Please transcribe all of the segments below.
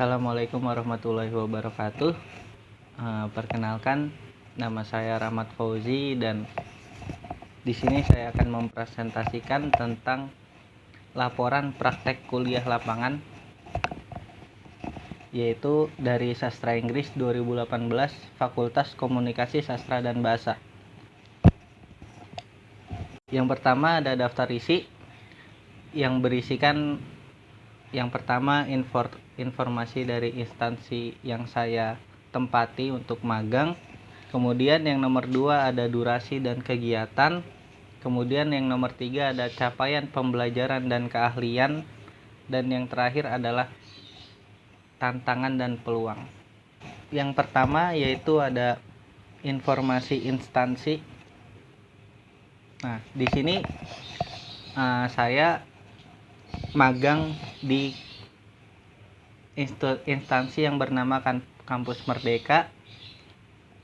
Assalamualaikum warahmatullahi wabarakatuh. Perkenalkan, nama saya Rahmat Fauzi dan di sini saya akan mempresentasikan tentang laporan praktek kuliah lapangan, yaitu dari Sastra Inggris 2018, Fakultas Komunikasi Sastra dan Bahasa. Yang pertama ada daftar isi yang berisikan yang pertama informasi dari instansi yang saya tempati untuk magang. Kemudian yang nomor 2 ada durasi dan kegiatan. Kemudian yang nomor 3 ada capaian pembelajaran dan keahlian. Dan yang terakhir adalah tantangan dan peluang. Yang pertama yaitu ada informasi instansi. Nah, di sini saya magang di instansi yang bernama Kampus Merdeka,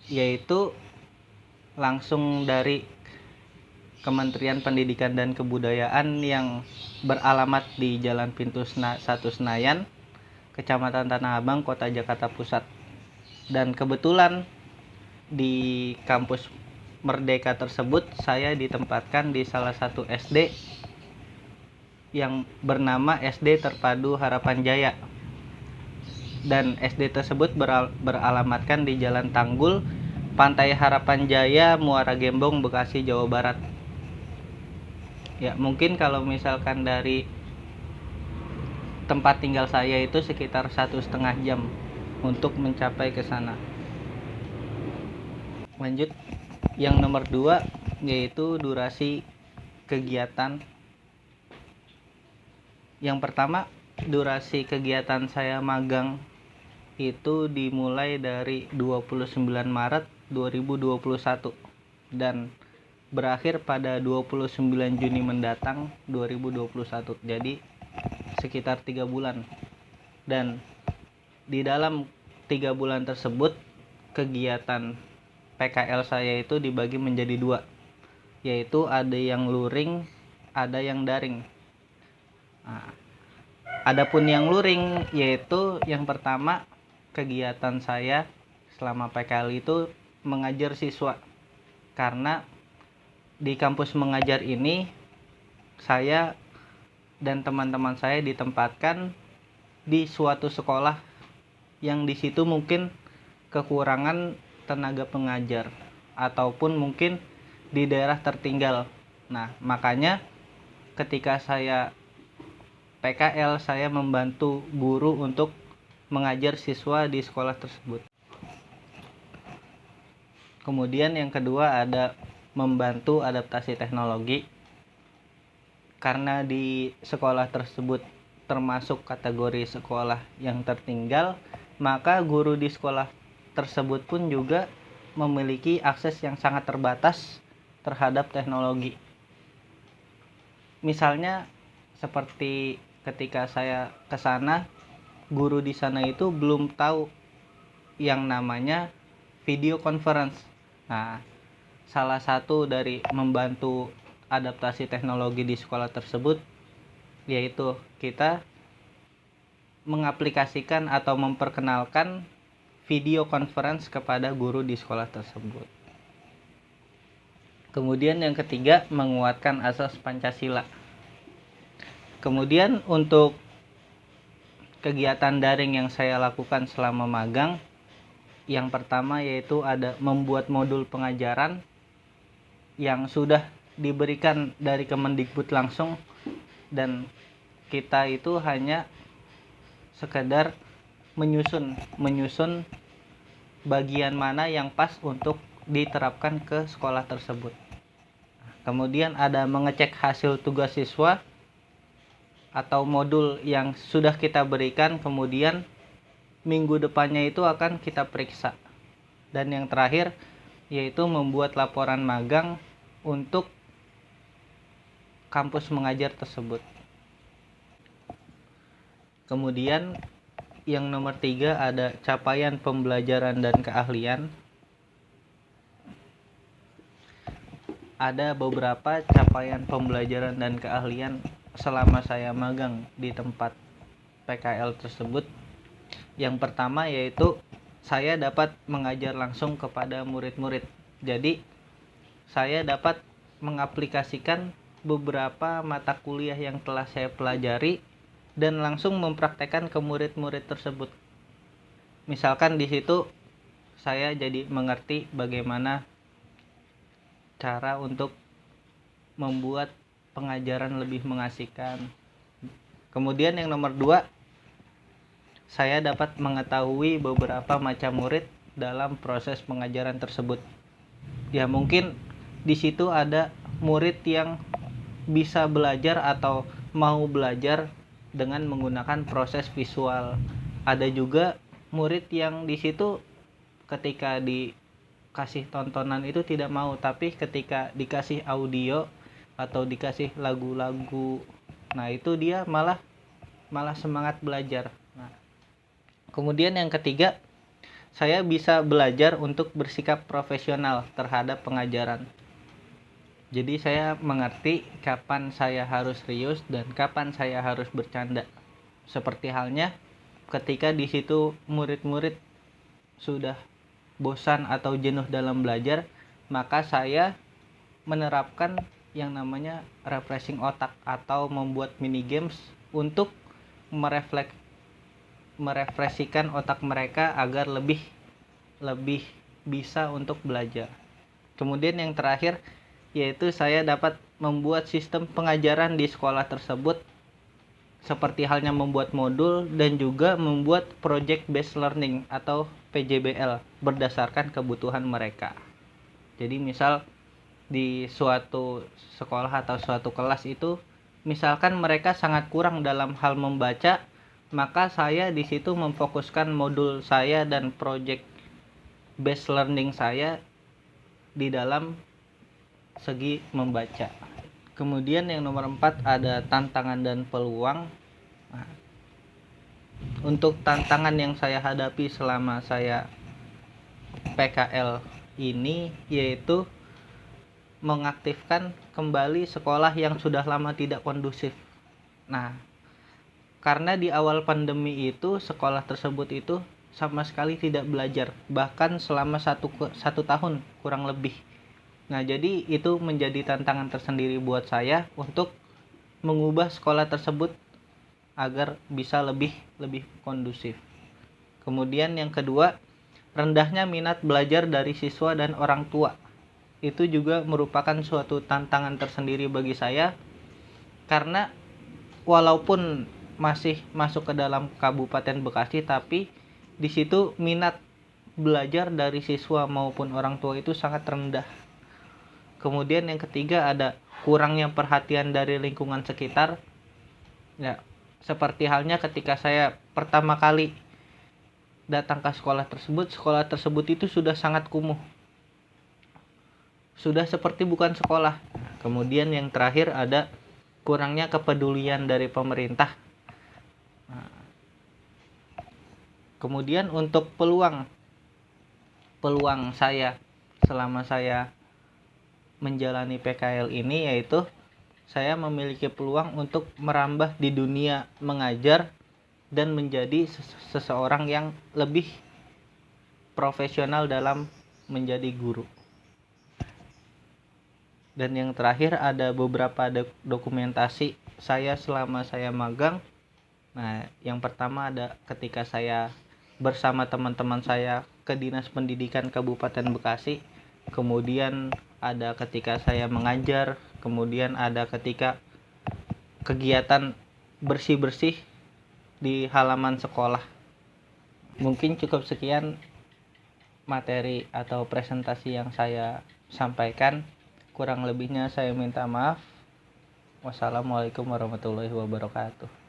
yaitu langsung dari Kementerian Pendidikan dan Kebudayaan yang beralamat di Jalan Pintu 1 Senayan, Kecamatan Tanah Abang, Kota Jakarta Pusat. Dan kebetulan di Kampus Merdeka tersebut saya ditempatkan di salah satu SD yang bernama SD Terpadu Harapan Jaya, dan SD tersebut beralamatkan di Jalan Tanggul, Pantai Harapan Jaya, Muara Gembong, Bekasi, Jawa Barat. Ya, mungkin kalau misalkan dari tempat tinggal saya itu sekitar 1,5 jam untuk mencapai ke sana. Lanjut, yang nomor 2 yaitu durasi kegiatan. Yang pertama, durasi kegiatan saya magang itu dimulai dari 29 Maret 2021 dan berakhir pada 29 Juni mendatang 2021. Jadi sekitar 3 bulan. Dan di dalam 3 bulan tersebut kegiatan PKL saya itu dibagi menjadi 2, yaitu ada yang luring, ada yang daring. Nah, adapun yang luring yaitu yang pertama, kegiatan saya selama PKL itu mengajar siswa. Karena di kampus mengajar ini saya dan teman-teman saya ditempatkan di suatu sekolah yang di situ mungkin kekurangan tenaga pengajar ataupun mungkin di daerah tertinggal. Nah, makanya ketika saya PKL, saya membantu guru untuk mengajar siswa di sekolah tersebut. Kemudian yang kedua ada membantu adaptasi teknologi. Karena di sekolah tersebut termasuk kategori sekolah yang tertinggal, maka guru di sekolah tersebut pun juga memiliki akses yang sangat terbatas terhadap teknologi. Misalnya seperti ketika saya ke sana, guru di sana itu belum tahu yang namanya video conference. Nah, salah satu dari membantu adaptasi teknologi di sekolah tersebut yaitu kita mengaplikasikan atau memperkenalkan video conference kepada guru di sekolah tersebut. Kemudian yang ketiga, menguatkan asas Pancasila. Kemudian untuk kegiatan daring yang saya lakukan selama magang, yang pertama yaitu ada membuat modul pengajaran yang sudah diberikan dari Kemendikbud langsung, dan kita itu hanya sekedar menyusun bagian mana yang pas untuk diterapkan ke sekolah tersebut. Kemudian ada mengecek hasil tugas siswa atau modul yang sudah kita berikan, kemudian minggu depannya itu akan kita periksa. Dan yang terakhir yaitu membuat laporan magang untuk kampus mengajar tersebut. Kemudian yang nomor 3 ada capaian pembelajaran dan keahlian. Ada beberapa capaian pembelajaran dan keahlian selama saya magang di tempat PKL tersebut. Yang pertama yaitu saya dapat mengajar langsung kepada murid-murid. Jadi saya dapat mengaplikasikan beberapa mata kuliah yang telah saya pelajari dan langsung mempraktekkan ke murid-murid tersebut. Misalkan di situ saya jadi mengerti bagaimana cara untuk membuat pengajaran lebih mengasihkan. Kemudian yang nomor 2, saya dapat mengetahui beberapa macam murid dalam proses pengajaran tersebut. Ya mungkin di situ ada murid yang bisa belajar atau mau belajar dengan menggunakan proses visual. Ada juga murid yang di situ ketika dikasih tontonan itu tidak mau, tapi ketika dikasih audio atau dikasih lagu-lagu, nah itu dia malah semangat belajar. Nah, kemudian yang ketiga, saya bisa belajar untuk bersikap profesional terhadap pengajaran. Jadi saya mengerti kapan saya harus serius dan kapan saya harus bercanda. Seperti halnya ketika di situ murid-murid sudah bosan atau jenuh dalam belajar, maka saya menerapkan yang namanya refreshing otak atau membuat mini games untuk merefleksikan otak mereka agar lebih bisa untuk belajar. Kemudian yang terakhir yaitu saya dapat membuat sistem pengajaran di sekolah tersebut seperti halnya membuat modul dan juga membuat project based learning atau PJBL berdasarkan kebutuhan mereka. Jadi misal di suatu sekolah atau suatu kelas itu misalkan mereka sangat kurang dalam hal membaca, maka saya di situ memfokuskan modul saya dan project based learning saya di dalam segi membaca. Kemudian yang nomor 4 ada tantangan dan peluang. Nah, untuk tantangan yang saya hadapi selama saya PKL ini yaitu mengaktifkan kembali sekolah yang sudah lama tidak kondusif. Nah, karena di awal pandemi itu sekolah tersebut itu sama sekali tidak belajar, bahkan selama satu tahun kurang lebih. Nah, jadi itu menjadi tantangan tersendiri buat saya untuk mengubah sekolah tersebut agar bisa lebih kondusif. Kemudian yang kedua, rendahnya minat belajar dari siswa dan orang tua. Itu juga merupakan suatu tantangan tersendiri bagi saya karena walaupun masih masuk ke dalam Kabupaten Bekasi, tapi di situ minat belajar dari siswa maupun orang tua itu sangat rendah. Kemudian yang ketiga ada kurangnya perhatian dari lingkungan sekitar. Ya, seperti halnya ketika saya pertama kali datang ke sekolah tersebut itu sudah sangat kumuh. Sudah seperti bukan sekolah. Kemudian yang terakhir ada kurangnya kepedulian dari pemerintah. Nah, kemudian untuk peluang saya selama saya menjalani PKL ini yaitu saya memiliki peluang untuk merambah di dunia mengajar dan menjadi seseorang yang lebih profesional dalam menjadi guru. Dan yang terakhir ada beberapa dokumentasi saya selama saya magang. Nah, yang pertama ada ketika saya bersama teman-teman saya ke Dinas Pendidikan Kabupaten Bekasi. Kemudian ada ketika saya mengajar, kemudian ada ketika kegiatan bersih-bersih di halaman sekolah. Mungkin cukup sekian materi atau presentasi yang saya sampaikan. Kurang lebihnya saya minta maaf. Wassalamualaikum warahmatullahi wabarakatuh.